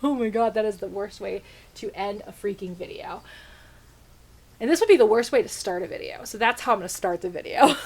Oh my god, that is the worst way to end a freaking video. And this would be the worst way to start a video. So that's how I'm going to start the video.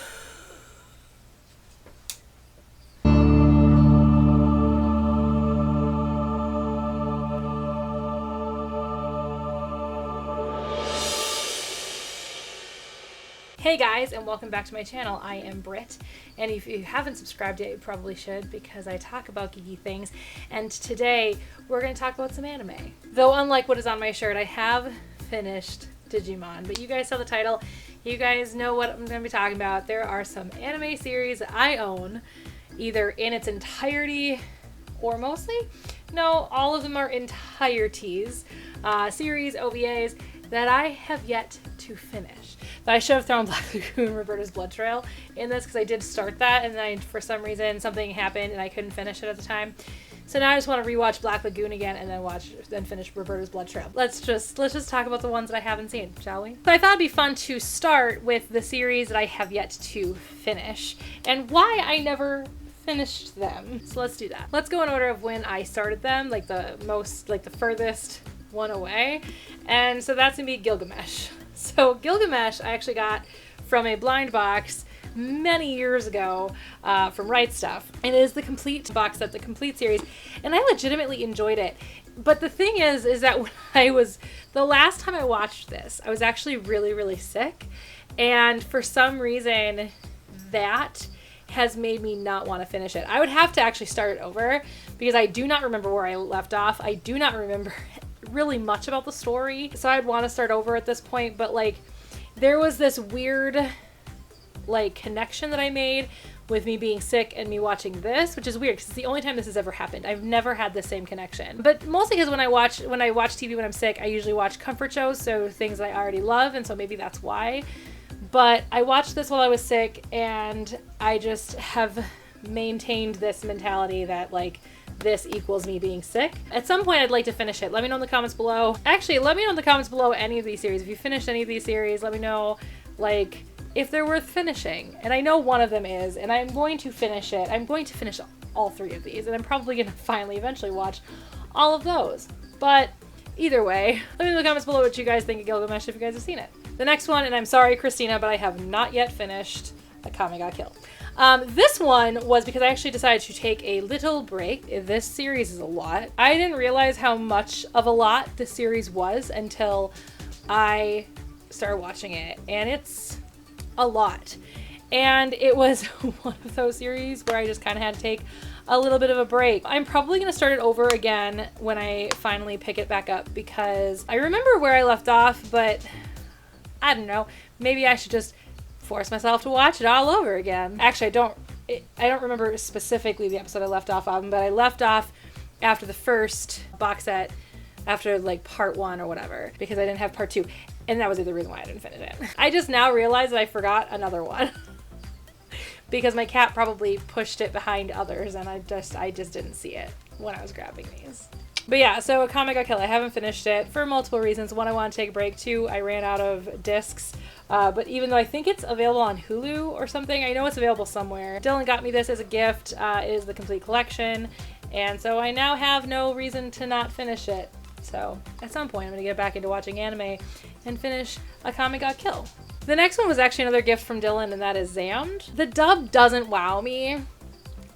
Hey guys, and welcome back to my channel. I am Britt, and if you haven't subscribed yet, you probably should, because I talk about geeky things. And today we're going to talk about some anime. Though unlike what is on my shirt, I have finished Digimon, but you guys saw the title. You guys know what I'm going to be talking about. There are some anime series that I own, either in its entirety or mostly. No, all of them are entireties, series, OVAs, that I have yet to finish. But I should have thrown Black Lagoon Roberta's Blood Trail in this, because I did start that, and then for some reason something happened and I couldn't finish it at the time. So now I just want to rewatch Black Lagoon again and then finish Roberta's Blood Trail. Let's just talk about the ones that I haven't seen, shall we? So I thought it'd be fun to start with the series that I have yet to finish and why I never finished them. So let's do that. Let's go in order of when I started them, like the furthest one away. And so that's gonna be Gilgamesh. So Gilgamesh I actually got from a blind box many years ago from Right Stuff. And it is the complete box set, the complete series, and I legitimately enjoyed it. But the thing is that when the last time I watched this, I was actually really, really sick. And for some reason, that has made me not want to finish it. I would have to actually start it over, because I do not remember where I left off. I do not remember really much about the story. So I'd want to start over at this point, but like there was this weird like connection that I made with me being sick and me watching this, which is weird because it's the only time this has ever happened. I've never had the same connection. But mostly because when I watch TV when I'm sick, I usually watch comfort shows, so things that I already love, and so maybe that's why. But I watched this while I was sick, and I just have maintained this mentality that like this equals me being sick. At some point I'd like to finish it. Let me know in the comments below. Actually, let me know in the comments below any of these series. If you finished any of these series, let me know like if they're worth finishing. And I know one of them is, and I'm going to finish it. I'm going to finish all three of these, and I'm probably going to finally eventually watch all of those. But either way, let me know in the comments below what you guys think of Gilgamesh if you guys have seen it. The next one, and I'm sorry Christina, but I have not yet finished Akame ga Kill. This one was because I actually decided to take a little break. This series is a lot. I didn't realize how much of a lot this series was until I started watching it, and it's a lot. And it was one of those series where I just kind of had to take a little bit of a break. I'm probably going to start it over again when I finally pick it back up, because I remember where I left off, but I don't know, maybe I should just force myself to watch it all over again. Actually, I don't remember specifically the episode I left off on, but I left off after the first box set, after like part 1 or whatever, because I didn't have part 2, and that was the reason why I didn't finish it. I just now realized that I forgot another one because my cat probably pushed it behind others, and I just didn't see it when I was grabbing these. But yeah, so Akame ga Kill, I haven't finished it for multiple reasons. One, I want to take a break. 2, I ran out of discs. But even though I think it's available on Hulu or something, I know it's available somewhere. Dylan got me this as a gift. It is the complete collection. And so I now have no reason to not finish it. So at some point I'm going to get back into watching anime and finish Akame ga Kill. The next one was actually another gift from Dylan, and that is Zammed. The dub doesn't wow me.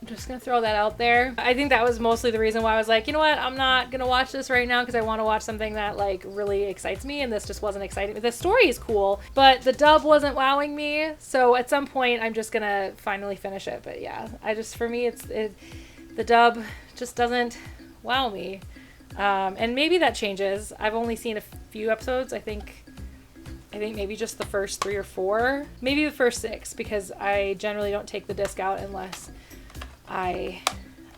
I'm just gonna throw that out there. I think that was mostly the reason why I was like, you know what, I'm not gonna watch this right now because I want to watch something that like really excites me, and this just wasn't exciting. The story is cool, but the dub wasn't wowing me. So at some point I'm just gonna finally finish it. But yeah, for me the dub just doesn't wow me. And maybe that changes. I've only seen a few episodes. I think maybe just the first 3 or 4, maybe the first 6, because I generally don't take the disc out unless I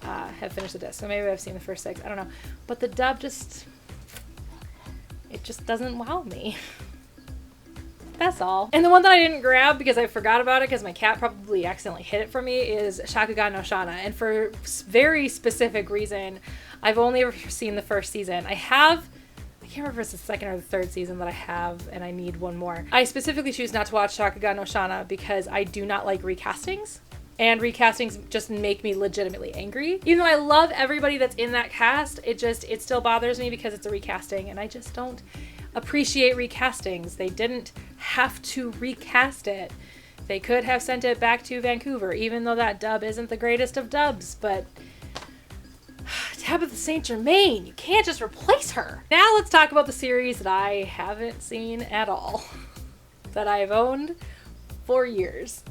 have finished the disc. So maybe I've seen the first 6. I don't know. But the dub just doesn't wow me. That's all. And the one that I didn't grab because I forgot about it because my cat probably accidentally hid it for me is Shakugan no Shana. And for very specific reason, I've only ever seen the first season. I can't remember if it's the second or the third season that I have, and I need one more. I specifically choose not to watch Shakugan no Shana because I do not like recastings. And recastings just make me legitimately angry. Even though I love everybody that's in that cast, it still bothers me because it's a recasting, and I just don't appreciate recastings. They didn't have to recast it. They could have sent it back to Vancouver, even though that dub isn't the greatest of dubs, but Tabitha St. Germain, you can't just replace her. Now let's talk about the series that I haven't seen at all, that I've owned for years.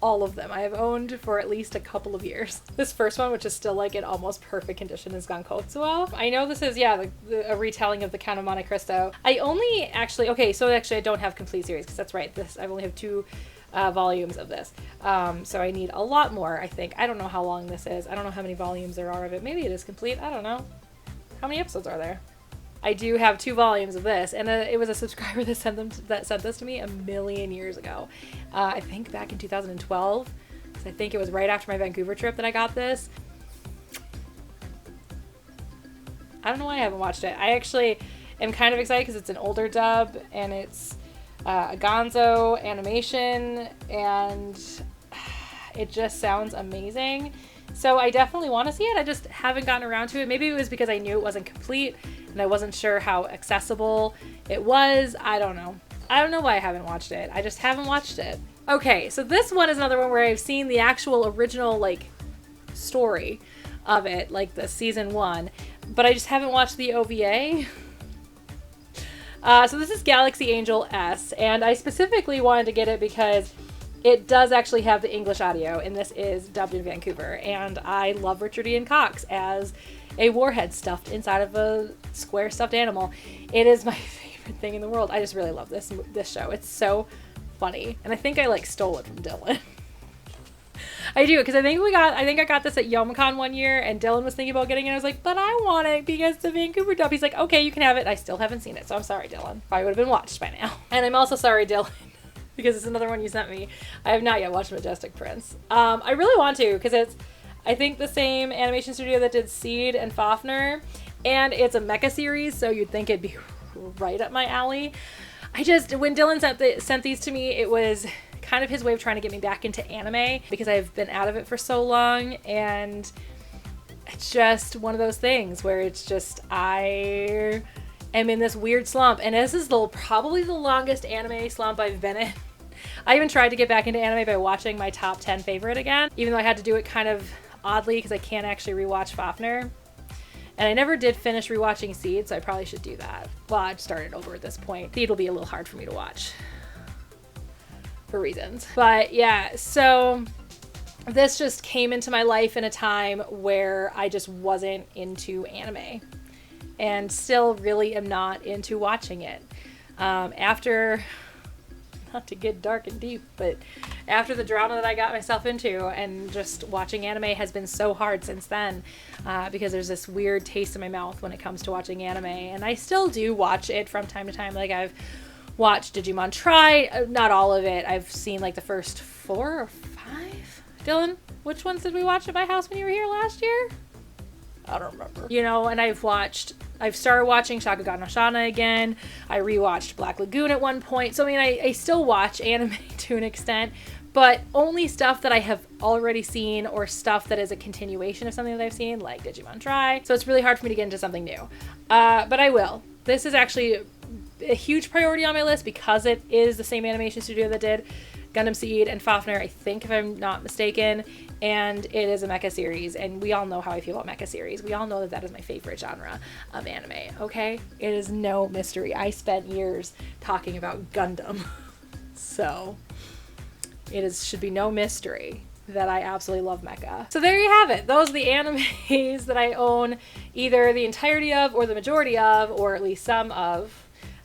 All of them I have owned for at least a couple of years. This first one, which is still like in almost perfect condition, is Gankotsuo. I know this is, a retelling of the Count of Monte Cristo. I only actually, I don't have complete series, because that's right, I only have 2 volumes of this. So I need a lot more, I think. I don't know how long this is. I don't know how many volumes there are of it. Maybe it is complete. I don't know. How many episodes are there? I do have 2 volumes of this, and it was a subscriber that sent this to me a million years ago. I think back in 2012. So I think it was right after my Vancouver trip that I got this. I don't know why I haven't watched it. I actually am kind of excited because it's an older dub, and it's a Gonzo animation, and it just sounds amazing. So I definitely want to see it. I just haven't gotten around to it. Maybe it was because I knew it wasn't complete and I wasn't sure how accessible it was. I don't know. I don't know why I haven't watched it. I just haven't watched it. Okay, so this one is another one where I've seen the actual original, like, story of it, like the season 1, but I just haven't watched the OVA. So this is Galaxy Angel S, and I specifically wanted to get it because it does actually have the English audio, and this is dubbed in Vancouver, and I love Richard Ian Cox as a warhead stuffed inside of a square stuffed animal. It is my favorite thing in the world. I just really love this show. It's so funny, and I think I stole it from Dylan. I do, because I think I got this at Youmacon one year, and Dylan was thinking about getting it. I was like, but I want it because the Vancouver dub. He's like, okay, you can have it. I still haven't seen it, so I'm sorry, Dylan. Probably would have been watched by now. And I'm also sorry, Dylan, because it's another one you sent me. I have not yet watched Majestic Prince. I really want to, because it's, I think, the same animation studio that did Seed and Fafner, and it's a mecha series, so you'd think it'd be right up my alley. When Dylan sent these to me, it was kind of his way of trying to get me back into anime, because I've been out of it for so long, and it's just one of those things where it's just, I am in this weird slump, and this is probably the longest anime slump I've been in. I even tried to get back into anime by watching my top 10 favorite again, even though I had to do it kind of oddly because I can't actually rewatch Fafner. And I never did finish rewatching Seed, so I probably should do that. Well, I've started over at this point. Seed will be a little hard for me to watch for reasons. But yeah, so this just came into my life in a time where I just wasn't into anime, and still really am not into watching it. After, not to get dark and deep, but after the drama that I got myself into, and just watching anime has been so hard since then, because there's this weird taste in my mouth when it comes to watching anime, and I still do watch it from time to time. Like, I've watched Digimon Try, not all of it. I've seen like the first 4 or 5. Dylan, which ones did we watch at my house when you were here last year? I don't remember. You know, and I've started watching Shakugan no Shana again. I rewatched Black Lagoon at one point. So, I mean, I still watch anime to an extent, but only stuff that I have already seen, or stuff that is a continuation of something that I've seen, like Digimon Try. So it's really hard for me to get into something new. But I will. This is actually a huge priority on my list because it is the same animation studio that did Gundam Seed and Fafner, I think, if I'm not mistaken, and it is a mecha series, and we all know how I feel about mecha series. We all know that that is my favorite genre of anime, okay? It is no mystery. I spent years talking about Gundam, so should be no mystery that I absolutely love mecha. So there you have it. Those are the animes that I own either the entirety of, or the majority of, or at least some of.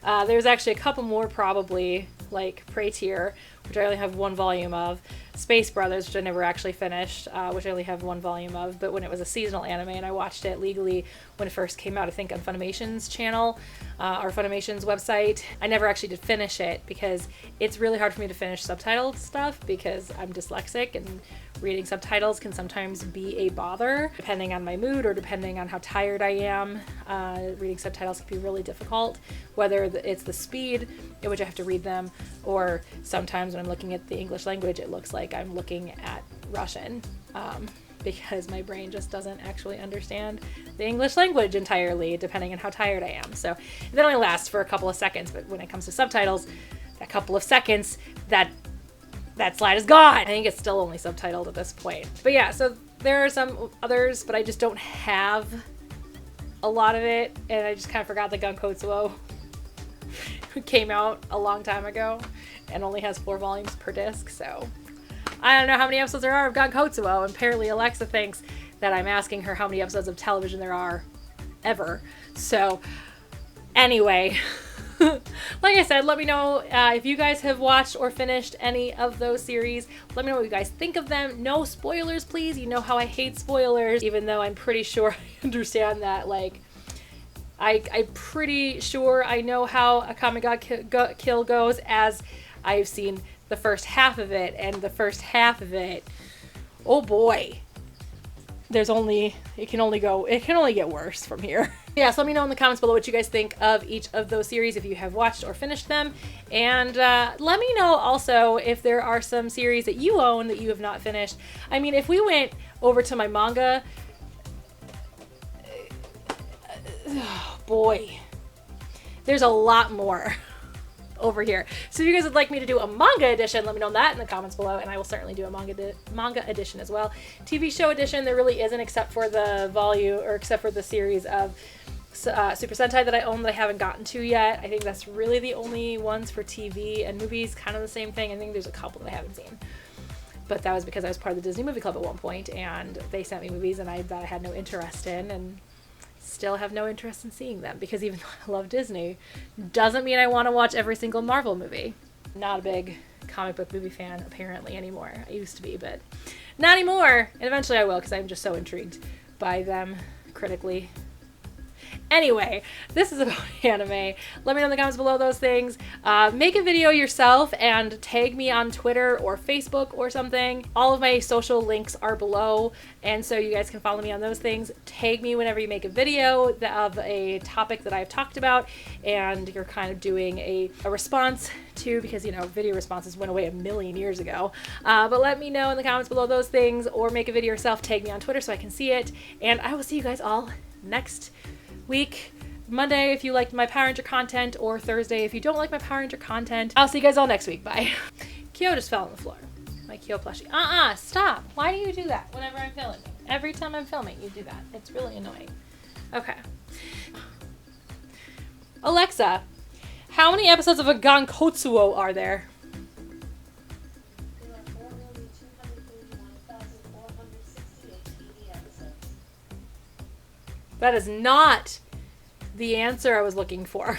There's actually a couple more probably, like Praetor, which I only have 1 volume of, Space Brothers, which I never actually finished, which I only have 1 volume of, but when it was a seasonal anime, and I watched it legally when it first came out, I think on Funimation's channel, or Funimation's website. I never actually did finish it because it's really hard for me to finish subtitled stuff because I'm dyslexic, and reading subtitles can sometimes be a bother, depending on my mood or depending on how tired I am. Reading subtitles can be really difficult, whether it's the speed at which I have to read them, or sometimes when I'm looking at the English language, it looks like I'm looking at Russian, because my brain just doesn't actually understand the English language entirely, depending on how tired I am. So that only lasts for a couple of seconds, but when it comes to subtitles, that couple of seconds, that slide is gone. I think it's still only subtitled at this point. But yeah, so there are some others, but I just don't have a lot of it, and I just kind of forgot that Gankotsuo came out a long time ago and only has 4 volumes per disc, so I don't know how many episodes there are of Gankotsuo, and apparently Alexa thinks that I'm asking her how many episodes of television there are ever. So anyway, like I said, let me know if you guys have watched or finished any of those series. Let me know what you guys think of them. No spoilers, please. You know how I hate spoilers, even though I'm pretty sure I understand that, like, I'm pretty sure I know how a Kamigod Kill goes, as I've seen the first half of it, and the first half of it, oh boy, it can only get worse from here. Yeah, so let me know in the comments below what you guys think of each of those series, if you have watched or finished them, and let me know also if there are some series that you own that you have not finished. I mean, if we went over to my manga, oh boy, there's a lot more over here. So if you guys would like me to do a manga edition, let me know that in the comments below, and I will certainly do a manga edition as well. TV show edition, there really isn't, except for the series of Super Sentai that I own that I haven't gotten to yet. I think that's really the only ones for TV, and movies kind of the same thing. I think there's a couple that I haven't seen, but that was because I was part of the Disney Movie Club at one point, and they sent me movies and I had no interest in, and still have no interest in seeing them, because even though I love Disney, doesn't mean I want to watch every single Marvel movie. Not a big comic book movie fan apparently anymore. I used to be, but not anymore, and eventually I will, because I'm just so intrigued by them critically. Anyway, this is about anime. Let me know in the comments below those things. Make a video yourself and tag me on Twitter or Facebook or something. All of my social links are below, and so you guys can follow me on those things. Tag me whenever you make a video of a topic that I've talked about and you're kind of doing a response to, because, you know, video responses went away a million years ago. But let me know in the comments below those things, or make a video yourself. Tag me on Twitter so I can see it, and I will see you guys all next week. Monday if you liked my Power Ranger content, or Thursday if you don't like my Power Ranger content. I'll see you guys all next week. Bye. Kyo just fell on the floor. My Kyo plushie. Stop. Why do you do that whenever I'm filming? Every time I'm filming, you do that. It's really annoying. Okay. Alexa, how many episodes of a Gankotsuo are there? There are 4,231,468 TV episodes. That is not the answer I was looking for.